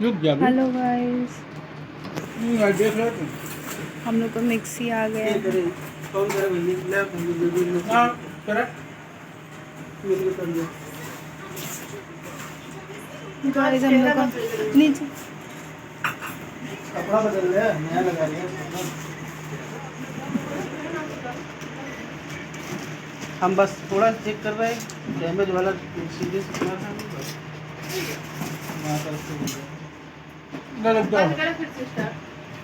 रुक जा अभी। हेलो गाइस, देख रहे तुम। हम लोग को मिक्सी आ गया है। कौन करे भैया हाँ करे। गाइस हम लोग को नीचे कपड़ा बदल रहे हैं, नया लगा रहे हैं। हम बस थोड़ा चेक कर रहे हैं, डैमेज वाला सीधे से थोड़ा सा बस। लग जाओ।